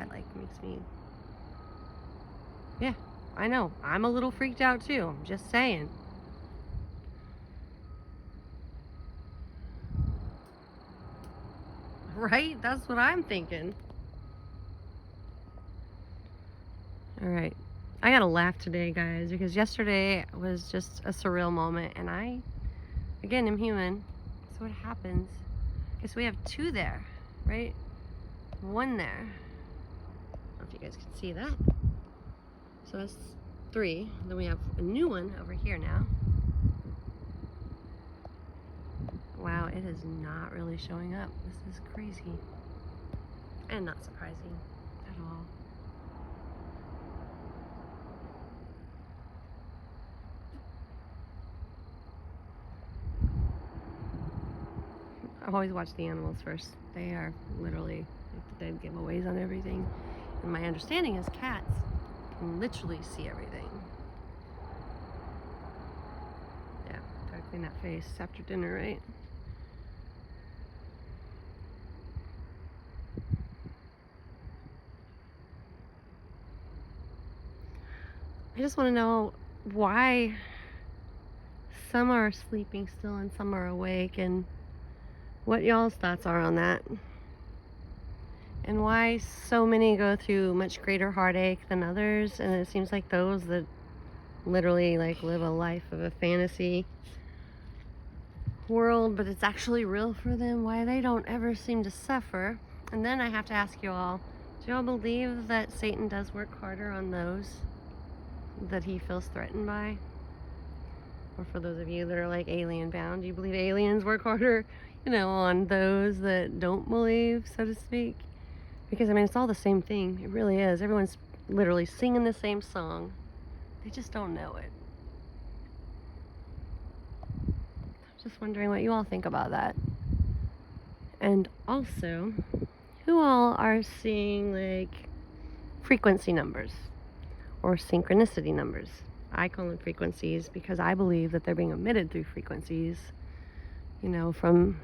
that like makes me, yeah, I know, I'm a little freaked out too. I'm just saying. Right? That's what I'm thinking. All right. I gotta laugh today, guys, because yesterday was just a surreal moment, and I, again, am human. So what happens? Okay, so we have 2 there, right? 1 there. I don't know if you guys can see that. So that's 3. Then we have a new one over here now. Wow, it is not really showing up. This is crazy. And not surprising at all. I always watch the animals first. They are literally like the dead giveaways on everything. And my understanding is cats can literally see everything. Yeah, gotta clean that face after dinner, right? I just want to know why some are sleeping still and some are awake, and what y'all's thoughts are on that. And why so many go through much greater heartache than others, and it seems like those that literally like live a life of a fantasy world, but it's actually real for them, why they don't ever seem to suffer. And then I have to ask you all, do y'all believe that Satan does work harder on those that he feels threatened by? Or for those of you that are like alien bound, do you believe aliens work harder, on those that don't believe, so to speak? Because I mean, it's all the same thing. It really is. Everyone's literally singing the same song. They just don't know it. Just wondering what you all think about that. And also, who all are seeing like frequency numbers or synchronicity numbers? I call them frequencies because I believe that they're being emitted through frequencies, from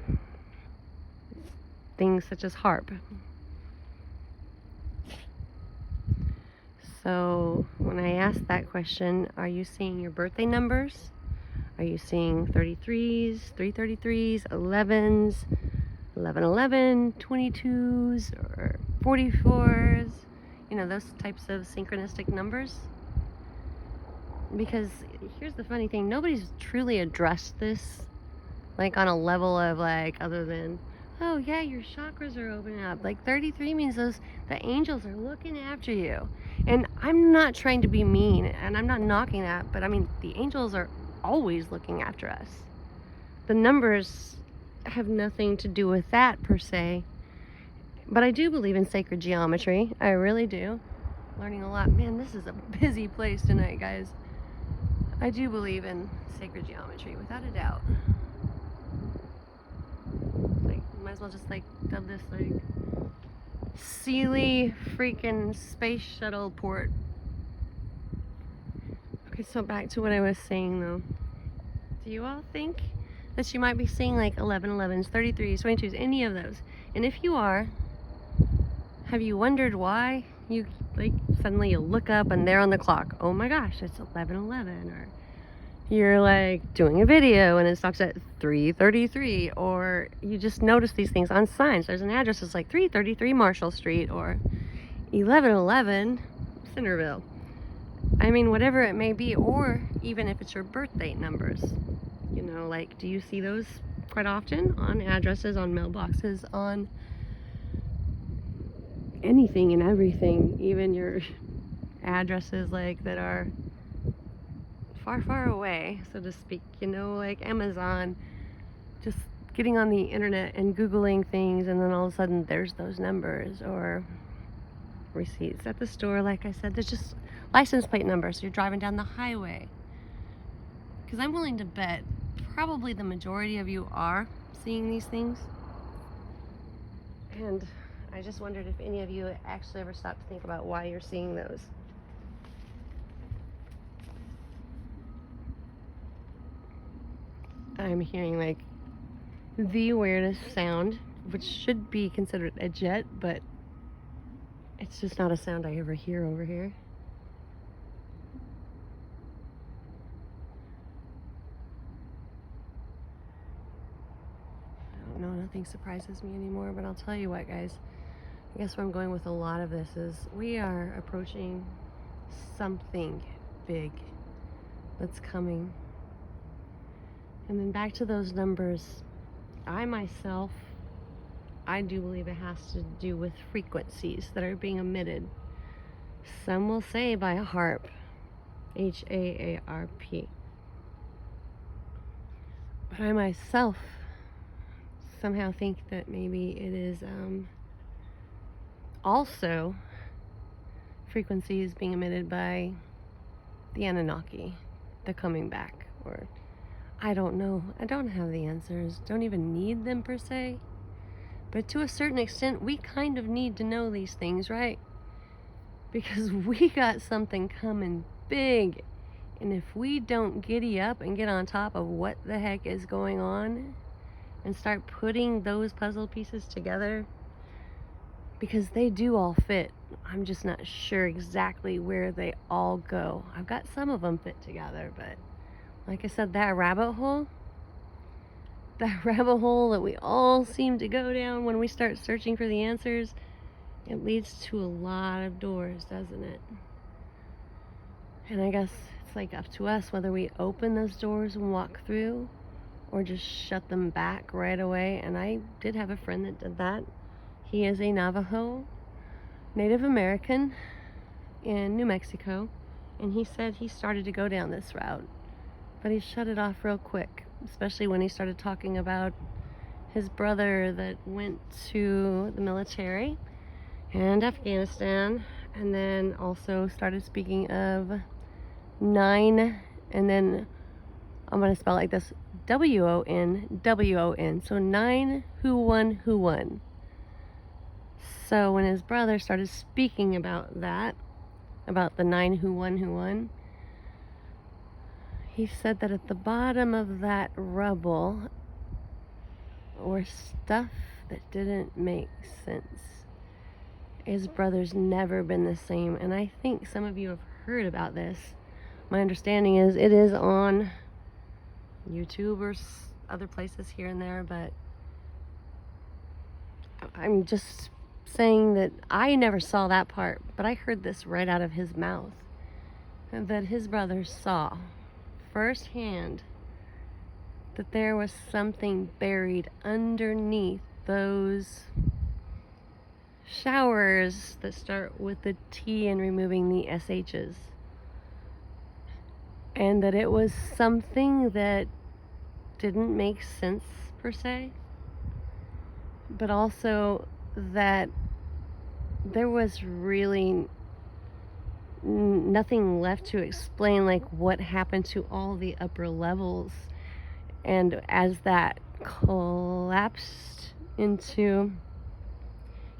things such as HARP. So when I ask that question, are you seeing your birthday numbers? Are you seeing 33s, 333s, 11s, 1111, 22s, or 44s? Those types of synchronistic numbers. Because here's the funny thing, nobody's truly addressed this, like on a level of like, other than, oh yeah, your chakras are opening up. Like 33 means the angels are looking after you. And I'm not trying to be mean, and I'm not knocking that, but I mean, the angels are always looking after us. The numbers have nothing to do with that per se. But I do believe in sacred geometry. I really do. Learning a lot. Man, this is a busy place tonight, guys. I do believe in sacred geometry, without a doubt. Like, might as well just like dub this like Sealy freaking space shuttle port. Okay, so back to what I was saying though. Do you all think that you might be seeing like 1111s, 33s, 22s, any of those? And if you are, have you wondered why you like suddenly you look up and they're on the clock? Oh my gosh, it's 1111. Or you're like doing a video and it stops at 333, or you just notice these things on signs. There's an address that's like 333 Marshall Street or 1111 Centerville. I mean, whatever it may be, or even if it's your birth date numbers. Like, do you see those quite often on addresses, on mailboxes, on anything and everything, even your addresses like that are far away, so to speak, like Amazon, just getting on the internet and Googling things, and then all of a sudden there's those numbers, or receipts at the store, like I said, there's just license plate numbers. So you're driving down the highway. Because I'm willing to bet probably the majority of you are seeing these things. And I just wondered if any of you actually ever stopped to think about why you're seeing those. I'm hearing like the weirdest sound, which should be considered a jet, but It's just not a sound I ever hear over here. I don't know, nothing surprises me anymore, but I'll tell you what, guys. I guess where I'm going with a lot of this is we are approaching something big that's coming. And then back to those numbers, I do believe it has to do with frequencies that are being emitted. Some will say by a harp, HAARP. But I myself somehow think that maybe it is also frequencies being emitted by the Anunnaki, the coming back, or I don't know. I don't have the answers. Don't even need them per se. But to a certain extent, we kind of need to know these things, right? Because we got something coming big. And if we don't giddy up and get on top of what the heck is going on and start putting those puzzle pieces together, because they do all fit. I'm just not sure exactly where they all go. I've got some of them fit together, but like I said, that rabbit hole that we all seem to go down when we start searching for the answers, it leads to a lot of doors, doesn't it? And I guess it's like up to us whether we open those doors and walk through or just shut them back right away. And I did have a friend that did that. He is a Navajo Native American in New Mexico, and he said he started to go down this route, but he shut it off real quick, especially when he started talking about his brother that went to the military and Afghanistan, and then also started speaking of 9, and then I'm going to spell it like this, WON, so 9 who won. So when his brother started speaking about that, about the 9 who won, he said that at the bottom of that rubble were stuff that didn't make sense. His brother's never been the same, and I think some of you have heard about this. My understanding is it is on YouTube or other places here and there, but I'm just saying that I never saw that part, but I heard this right out of his mouth, that his brother saw firsthand that there was something buried underneath those showers that start with the T and removing the SHs, and that it was something that didn't make sense per se, but also that there was really nothing left to explain, like what happened to all the upper levels. And as that collapsed into,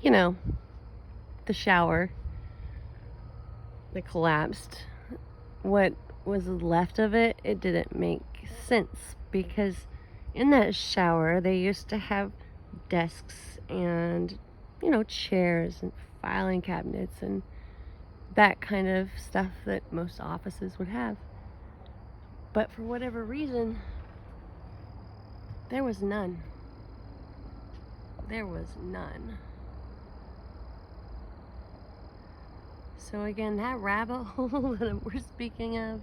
the shower that collapsed, what was left of it, it didn't make sense, because in that shower they used to have desks and chairs and filing cabinets and that kind of stuff that most offices would have. But for whatever reason, there was none. So again, that rabbit hole that we're speaking of,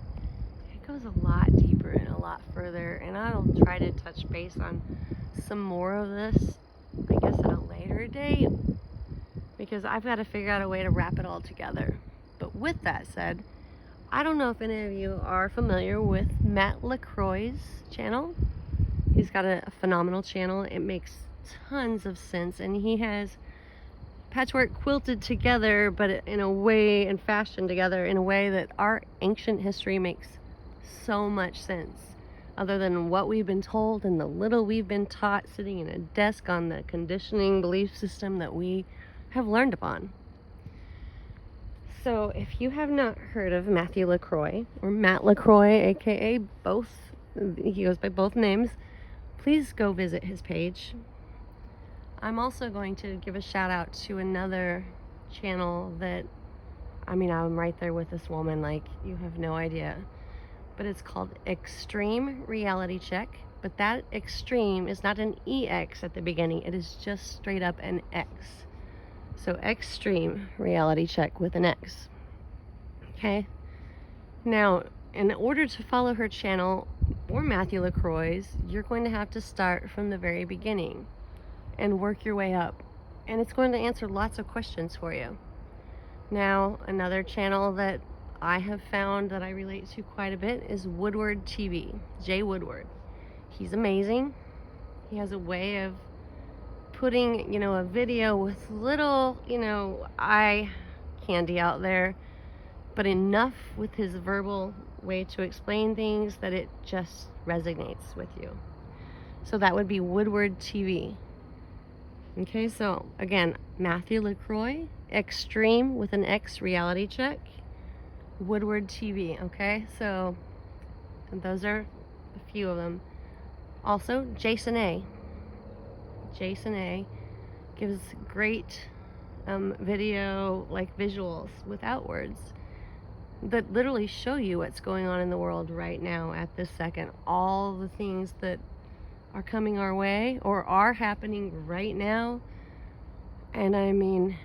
it goes a lot deeper and a lot further, and I'll try to touch base on some more of this, I guess, at a later date, because I've got to figure out a way to wrap it all together. But with that said, I don't know if any of you are familiar with Matt LaCroix's channel. He's got a phenomenal channel. It makes tons of sense, and he has patchwork quilted together, but in a way, and fashioned together in a way that our ancient history makes so much sense, other than what we've been told and the little we've been taught sitting in a desk on the conditioning belief system that we have learned upon. So if you have not heard of Matthew LaCroix, or Matt LaCroix, aka both, he goes by both names, please go visit his page. I'm also going to give a shout out to another channel that, I mean, I'm right there with this woman, like, you have no idea. But it's called Extreme Reality Check. But that extreme is not an EX at the beginning. It is just straight up an X. So Extreme Reality Check with an X. Okay? Now, in order to follow her channel or Matthew LaCroix's, you're going to have to start from the very beginning and work your way up. And it's going to answer lots of questions for you. Now, another channel that I have found that I relate to quite a bit is Woodward TV, Jay Woodward. He's amazing. He has a way of putting, a video with little, eye candy out there, but enough with his verbal way to explain things that it just resonates with you. So that would be Woodward TV. Okay, so again, Matthew LaCroix, Extreme with an X Reality Check, Woodward TV. Okay, so those are a few of them. Also, Jason A. Jason A gives great video, like visuals without words, that literally show you what's going on in the world right now at this second. All the things that are coming our way or are happening right now. And I mean,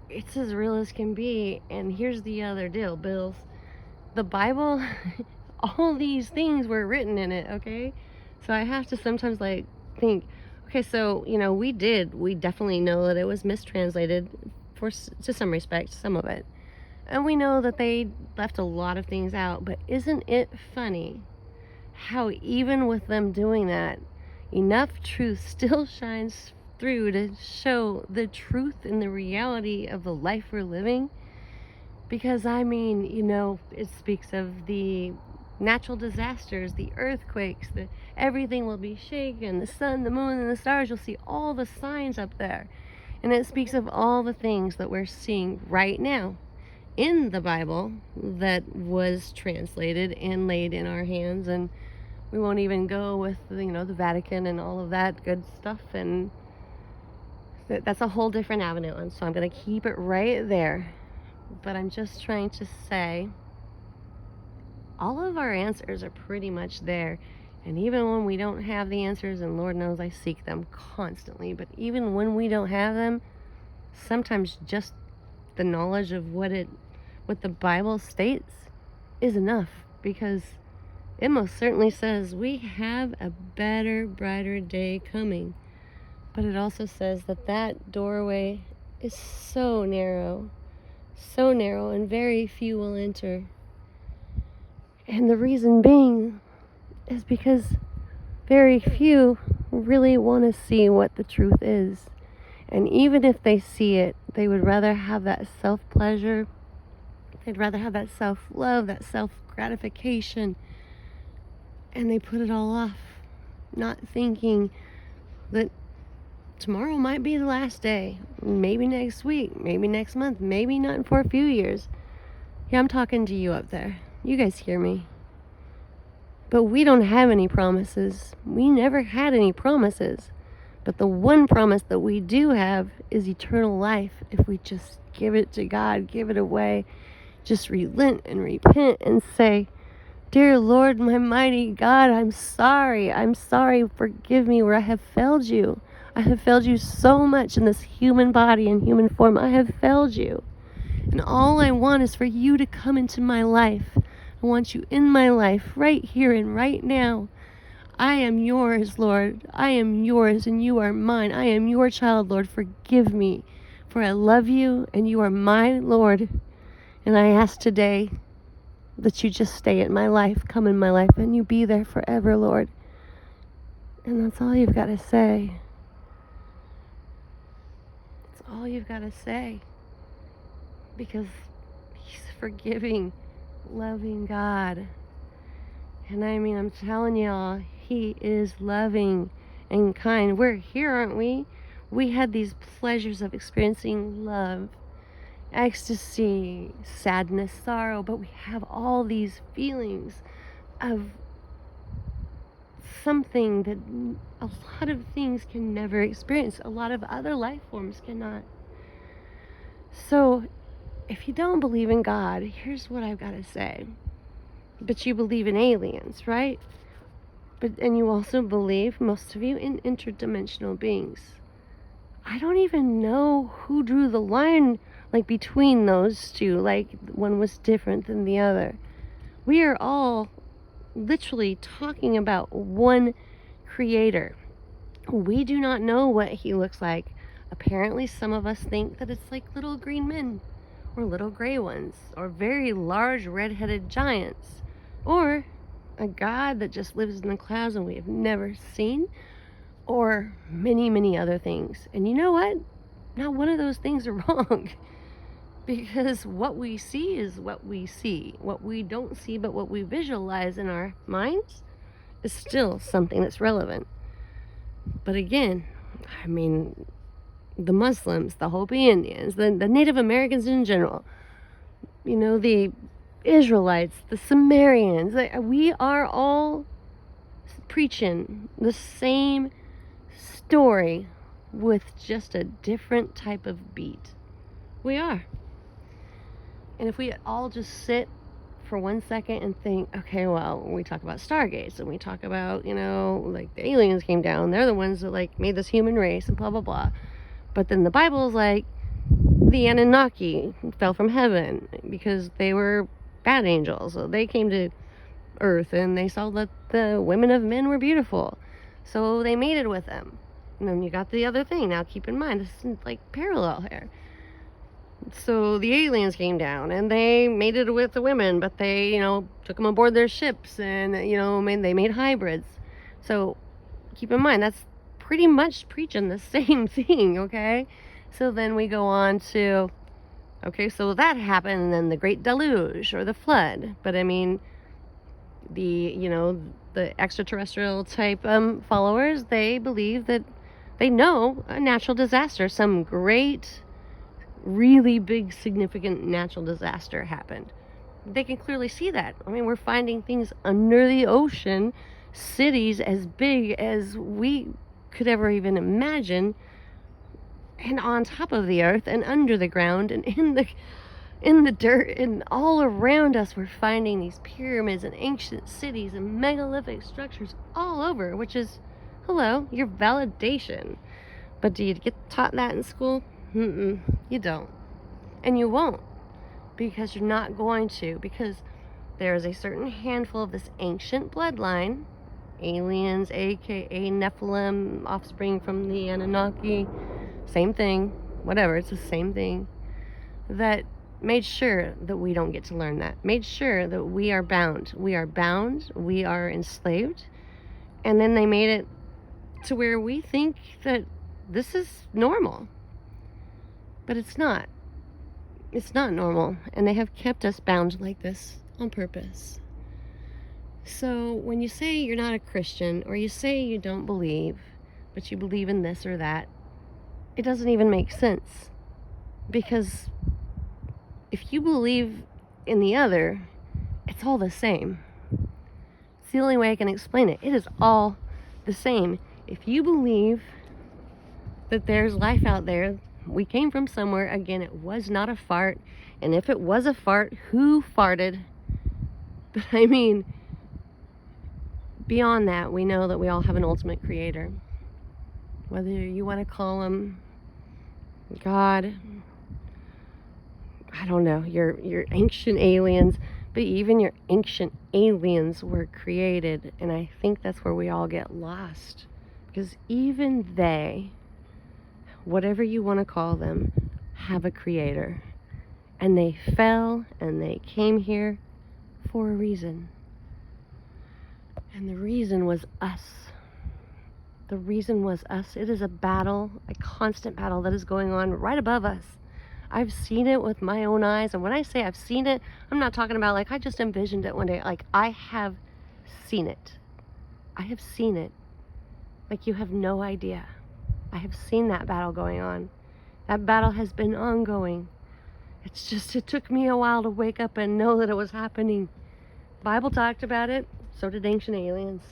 it's as real as can be. And here's the other deal, Bills. The Bible, all these things were written in it, okay? So I have to sometimes think, okay, so, we definitely know that it was mistranslated to some respect, some of it. And we know that they left a lot of things out, but isn't it funny how even with them doing that, enough truth still shines through to show the truth and the reality of the life we're living? Because, I mean, it speaks of the natural disasters, the earthquakes, everything will be shaken, the sun, the moon, and the stars. You'll see all the signs up there. And it speaks of all the things that we're seeing right now in the Bible that was translated and laid in our hands. And we won't even go with, the Vatican and all of that good stuff. And that's a whole different avenue. And so I'm going to keep it right there. But I'm just trying to say, all of our answers are pretty much there. And even when we don't have the answers, and Lord knows I seek them constantly, but even when we don't have them, sometimes just the knowledge of what the Bible states is enough, because it most certainly says we have a better, brighter day coming. But it also says that doorway is so narrow, and very few will enter. And the reason being is because very few really want to see what the truth is. And even if they see it, they would rather have that self-pleasure. They'd rather have that self-love, that self-gratification. And they put it all off, not thinking that tomorrow might be the last day. Maybe next week, maybe next month, maybe not for a few years. Yeah, I'm talking to you up there. You guys hear me? But we don't have any promises. We never had any promises. But the one promise that we do have is eternal life. If we just give it to God, give it away, just relent and repent and say, "Dear Lord, my mighty God, I'm sorry. Forgive me where I have failed you. I have failed you so much in this human body and human form. I have failed you. And all I want is for you to come into my life. I want you in my life right here and right now. I am yours, Lord. I am yours and you are mine. I am your child, Lord. Forgive me, for I love you and you are my Lord. And I ask today that you just stay in my life, come in my life, and you be there forever, Lord." And that's all you've got to say. That's all you've got to say. Because he's a forgiving, loving God. And I mean, I'm telling y'all, he is loving and kind. We're here, aren't we? We had these pleasures of experiencing love, ecstasy, sadness, sorrow, but we have all these feelings of something that a lot of things can never experience. A lot of other life forms cannot. So, if you don't believe in God, here's what I've got to say. But you believe in aliens, right? And you also believe, most of you, in interdimensional beings. I don't even know who drew the line, like, between those two. Like, one was different than the other. We are all literally talking about one creator. We do not know what he looks like. Apparently, some of us think that it's like little green men, or little gray ones, or very large red-headed giants, or a god that just lives in the clouds and we have never seen, or many, many other things. And you know what? Not one of those things are wrong. Because what we see is what we see. What we don't see, but what we visualize in our minds, is still something that's relevant. But again, I mean, the Muslims, the Hopi Indians, the Native Americans in general, the Israelites, the Sumerians, we are all preaching the same story with just a different type of beat. We are. And if we all just sit for 1 second and think, okay, well, we talk about stargates and we talk about, like the aliens came down, they're the ones that like made this human race and blah, blah, blah. But then the Bible's like, the Anunnaki fell from heaven because they were bad angels. So they came to earth and they saw that the women of men were beautiful. So they mated with them. And then you got the other thing. Now keep in mind, this is like parallel here. So the aliens came down and they mated with the women, but they, took them aboard their ships and, they made hybrids. So keep in mind, that's pretty much preaching the same thing, okay? So then we go on to, okay, so that happened, and then the Great Deluge or the Flood. But I mean, the extraterrestrial type followers, they believe that they know a natural disaster, some great, really big, significant natural disaster happened. They can clearly see that. I mean, we're finding things under the ocean, cities as big as we could ever even imagine, and on top of the earth and under the ground and in the dirt, and all around us we're finding these pyramids and ancient cities and megalithic structures all over, which is, hello, your validation. But do you get taught that in school? You don't. And you won't, because you're not going to, because there is a certain handful of this ancient bloodline, aliens, aka Nephilim, offspring from the Anunnaki, same thing, whatever, it's the same thing, that made sure that we don't get to learn that, made sure that we are bound, we are enslaved, and then they made it to where we think that this is normal. But it's not. It's not normal, and they have kept us bound like this on purpose. So when you say you're not a Christian, or you say you don't believe, but you believe in this or that, it doesn't even make sense. Because if you believe in the other, it's all the same. It's the only way I can explain it. It is all the same. If you believe that there's life out there, we came from somewhere, again, it was not a fart. And if it was a fart, who farted? But I mean, beyond that, we know that we all have an ultimate creator. Whether you want to call him God, I don't know, your ancient aliens, but even your ancient aliens were created. And I think that's where we all get lost. Because even they, whatever you want to call them, have a creator. And they fell and they came here for a reason. And the reason was us. The reason was us. It is a battle, a constant battle that is going on right above us. I've seen it with my own eyes. And when I say I've seen it, I'm not talking about like I just envisioned it one day. Like, I have seen it. I have seen it. Like, you have no idea. I have seen that battle going on. That battle has been ongoing. It's just, it took me a while to wake up and know that it was happening. The Bible talked about it. So did ancient aliens.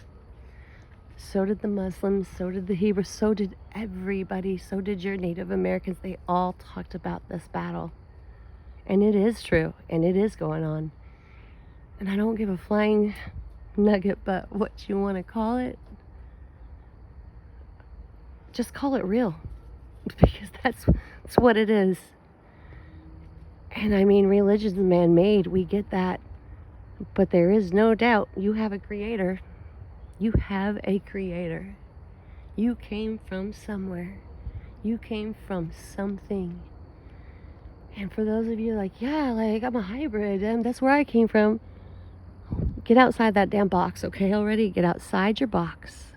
So did the Muslims. So did the Hebrews. So did everybody. So did your Native Americans. They all talked about this battle. And it is true, and it is going on. And I don't give a flying nugget but what you want to call it. Just call it real, because that's what it is. And I mean, religion's man-made, we get that. But there is no doubt you have a creator. You have a creator. You came from somewhere. You came from something. And for those of you like, yeah, like I'm a hybrid, and that's where I came from. Get outside that damn box, okay, already? Get outside your box.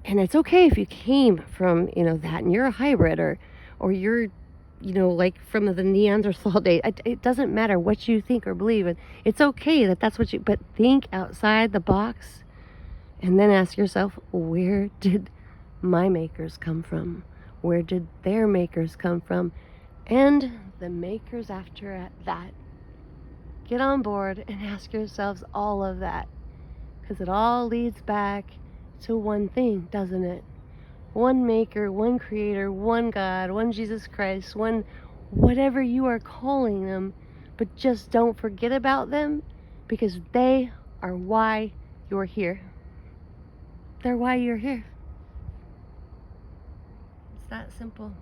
And it's okay if you came from, that, and you're a hybrid, or you're, like from the Neanderthal day. It doesn't matter what you think or believe. It's okay that that's what but think outside the box, and then ask yourself, where did my makers come from? Where did their makers come from? And the makers after that. Get on board and ask yourselves all of that, because it all leads back to one thing, doesn't it? One maker, one creator, one God, one Jesus Christ, one whatever you are calling them. But just don't forget about them, because they are why you're here. They're why you're here. It's that simple.